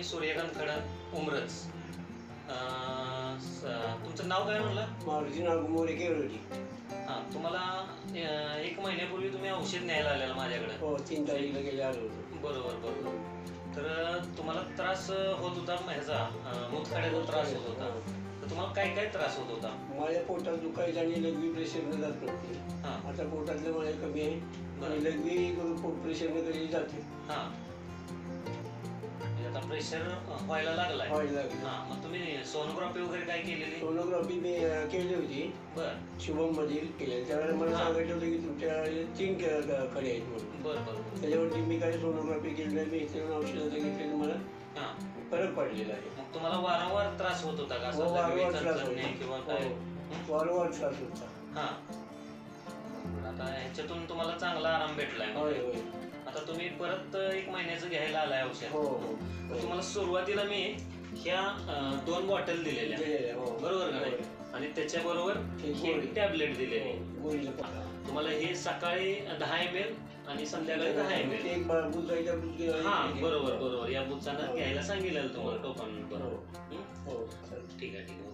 मी सूर्यकांत खडक उमरज. तुमचं नाव काय म्हणलं? मारुती नागमोरे केवळी. हां, तुम्हाला 1 महिन्यापूर्वी तुम्ही औषध न्यायला आलेला माझ्याकडे. हो 3 तारीखला गेले आलो होतो. बरोबर बरोबर. तर तुम्हाला त्रास होत होता ह्याचा मूतखड्याचा त्रास होत होता. तर तुम्हाला काय काय त्रास होत होता? माझ्या पोटात दुखायचं आणि लघवी प्रेशरने जात नव्हते. हां आता पोटातलं माझ्या कमी आहे आणि लघवी पोट प्रेशरने कधी जाते. हां, आता प्रेशर व्हायला लागलाय. हां, मग तुम्ही सोनोग्राफी वगैरे काय केलेली? सोनोग्राफी मी केली होती. बरं शुभम मध्ये केली. त्यावेळेला मला सांगितलं होतं की तुमच्या 3 खडे आहेत म्हणून. बरं बरं. त्याच्यावरती मी काही सोनोग्राफी केली नाही. मी इथे औषधाचं घेतलेलं मला हां, फरक पडलेला आहे. मग तुम्हाला वारंवार त्रास होत होता का? असं वारंवार लगेच त्रास चणचणणे होता. किंवा काय? वारंवार त्रास होता. हां, आता ह्याच्यातून तुम्हाला चांगला आराम भेटलाय. होय होय. आता तुम्ही परत 1 महिन्याचं घ्यायला आलाय औषध. हो हो. तुम्हाला सुरुवातीला मी ह्या 2 बॉटल दिलेल्या, बरोबर का नाही? आणि त्याच्याबरोबर एक टॅबलेट दिलेली. तुम्हाला हे सकाळी 10 ml आणि संध्याकाळी 10 ml. हां, बरोबर बरोबर. या बुचानं घ्यायला सांगितलेलं तुम्हाला टोपण. बरोबर. ठीक आहे ठीक आहे.